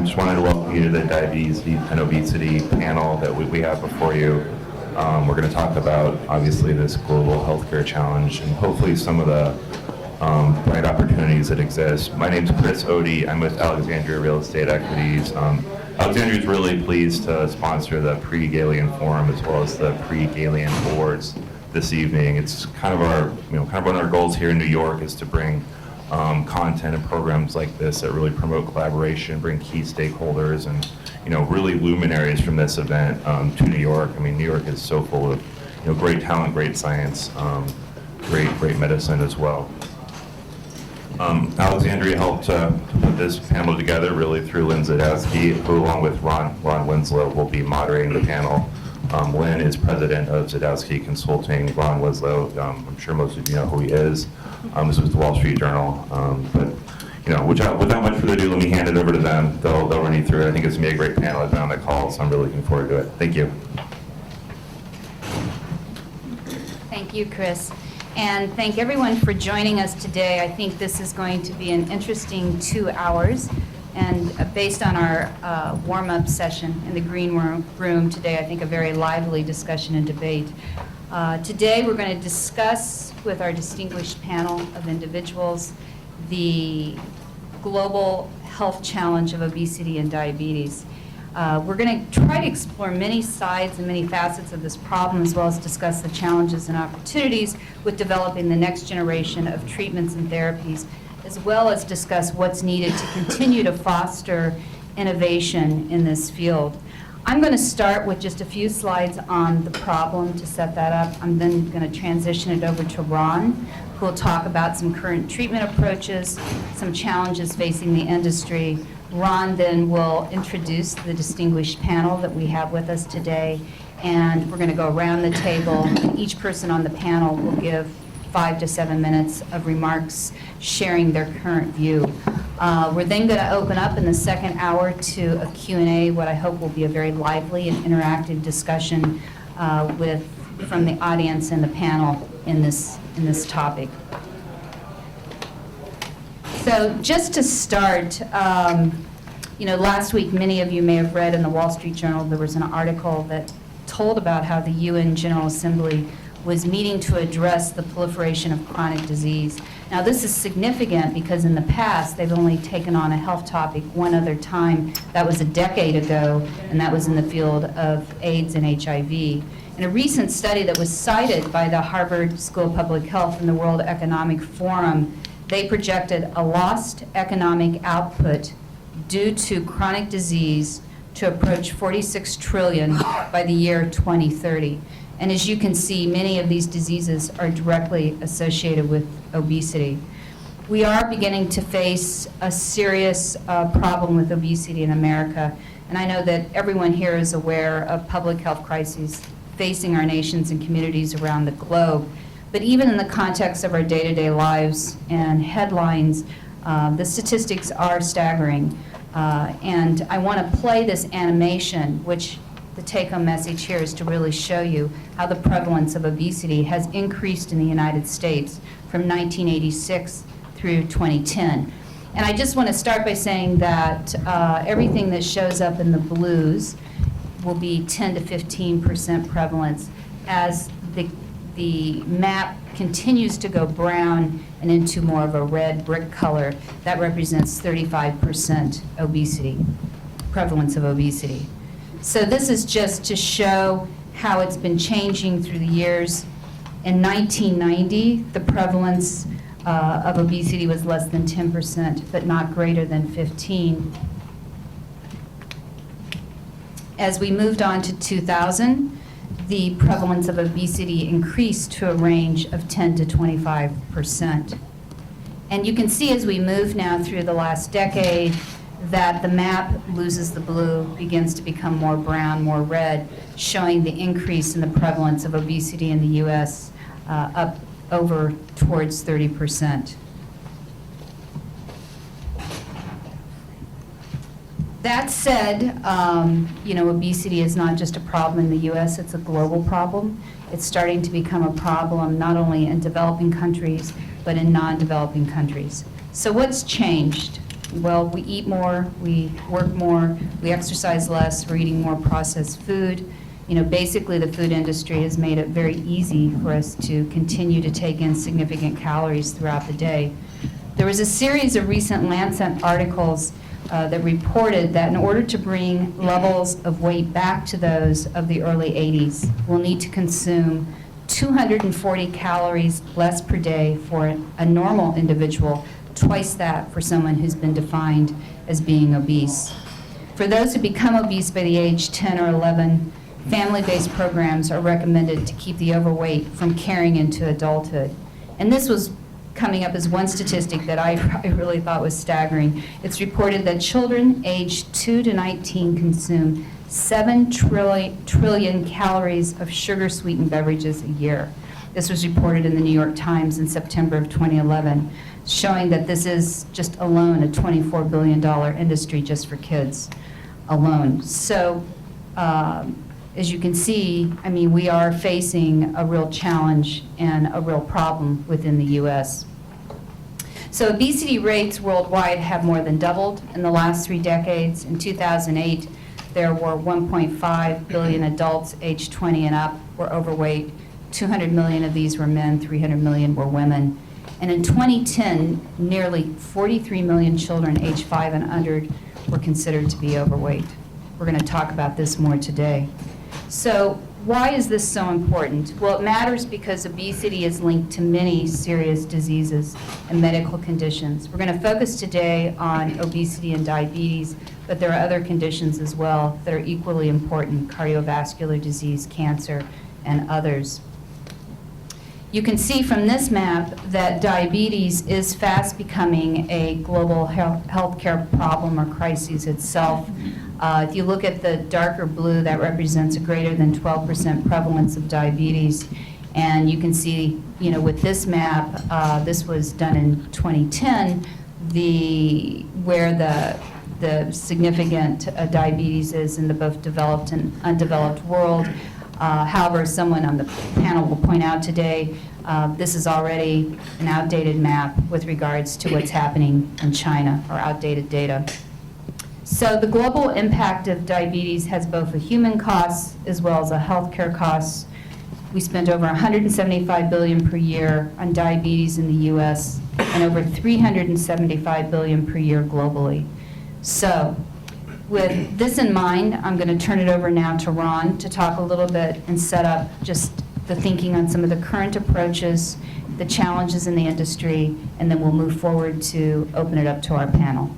Just wanted to welcome you to the Diabetes and Obesity panel that we have before you. We're going to talk about, obviously, this global healthcare challenge and hopefully some of the bright opportunities that exist. My name's Chris Odie. I'm with Alexandria Real Estate Equities. Alexandria is really pleased to sponsor the pre-Galien Forum as well as the pre-Galien Awards this evening. It's kind of our, kind of one of our goals here in New York is to bring content and programs like this that really promote collaboration, bring key stakeholders and really luminaries from this event to New York. I mean, New York is so full of great talent, great science, great medicine as well. Alexandria helped to put this panel together really through Lynne Zydowsky, who along with Ron Winslow will be moderating the panel. Lynne is president of Zydowsky Consulting. Ron Winslow, I'm sure most of you know who he is. This was the Wall Street Journal. Without much further ado, let me hand it over to them. They'll run you through it. I think it's going to be a great panel. I've been on the call, so I'm really looking forward to it. Thank you. Thank you, Chris. And thank everyone for joining us today. I think this is going to be an interesting 2 hours. And based on our warm-up session in the green room today, I think a very lively discussion and debate. Today we're going to discuss with our distinguished panel of individuals the global health challenge of obesity and diabetes. We're going to try to explore many sides and many facets of this problem, as well as discuss the challenges and opportunities with developing the next generation of treatments and therapies, as well as discuss what's needed to continue to foster innovation in this field. I'm going to start with just a few slides on the problem to set that up. I'm then going to transition it over to Ron, who will talk about some current treatment approaches, some challenges facing the industry. Ron then will introduce the distinguished panel that we have with us today, and we're going to go around the table. Each person on the panel will give 5 to 7 minutes of remarks sharing their current view. We're then going to open up in the second hour to a Q&A, what I hope will be a very lively and interactive discussion from the audience and the panel in this topic. So just to start, last week many of you may have read in the Wall Street Journal there was an article that told about how the UN General Assembly was meeting to address the proliferation of chronic disease. Now this is significant because in the past they've only taken on a health topic one other time. That was a decade ago, and that was in the field of AIDS and HIV. In a recent study that was cited by the Harvard School of Public Health and the World Economic Forum, they projected a lost economic output due to chronic disease to approach 46 trillion by the year 2030. And as you can see, many of these diseases are directly associated with obesity. We are beginning to face a serious problem with obesity in America. And I know that everyone here is aware of public health crises facing our nations and communities around the globe. But even in the context of our day-to-day lives and headlines, the statistics are staggering. And I want to play this animation, which the take-home message here is to really show you how the prevalence of obesity has increased in the United States from 1986 through 2010. And I just want to start by saying that everything that shows up in the blues will be 10 to 15% prevalence as the map continues to go brown and into more of a red brick color. That represents 35% obesity, prevalence of obesity. So this is just to show how it's been changing through the years. In 1990, the prevalence of obesity was less than 10%, but not greater than 15%. As we moved on to 2000, the prevalence of obesity increased to a range of 10 to 25%. And you can see as we move now through the last decade that the map loses the blue, begins to become more brown, more red, showing the increase in the prevalence of obesity in the U.S. Up over towards 30%. That said, obesity is not just a problem in the U.S., it's a global problem. It's starting to become a problem not only in developing countries, but in non-developing countries. So what's changed? Well, we eat more, we work more, we exercise less, we're eating more processed food. You know, basically the food industry has made it very easy for us to continue to take in significant calories throughout the day. There was a series of recent Lancet articles that reported that in order to bring levels of weight back to those of the early 80s, we'll need to consume 240 calories less per day for a normal individual, twice that for someone who's been defined as being obese. For those who become obese by the age 10 or 11, family-based programs are recommended to keep the overweight from carrying into adulthood. And this was coming up as one statistic that I really thought was staggering. It's reported that children aged 2 to 19 consume 7 trillion calories of sugar-sweetened beverages a year. This was reported in the New York Times in September of 2011, showing that this is just alone a $24 billion industry just for kids alone. So, as you can see, I mean, we are facing a real challenge and a real problem within the U.S. So obesity rates worldwide have more than doubled in the last 3 decades. In 2008, there were 1.5 billion adults aged 20 and up were overweight. 200 million of these were men, 300 million were women. And in 2010, nearly 43 million children aged 5 and under were considered to be overweight. We're going to talk about this more today. So why is this so important? Well, it matters because obesity is linked to many serious diseases and medical conditions. We're going to focus today on obesity and diabetes, but there are other conditions as well that are equally important: cardiovascular disease, cancer, and others. You can see from this map that diabetes is fast becoming a global healthcare problem or crisis itself. If you look at the darker blue, that represents a greater than 12% prevalence of diabetes. And you can see, you know, with this map, this was done in 2010, where the significant diabetes is in the both developed and undeveloped world. However, someone on the panel will point out today, this is already an outdated map with regards to what's happening in China, or outdated data. So the global impact of diabetes has both a human cost as well as a healthcare cost. We spend over $175 billion per year on diabetes in the U.S. and over $375 billion per year globally. So with this in mind, I'm going to turn it over now to Ron to talk a little bit and set up just the thinking on some of the current approaches, the challenges in the industry, and then we'll move forward to open it up to our panel.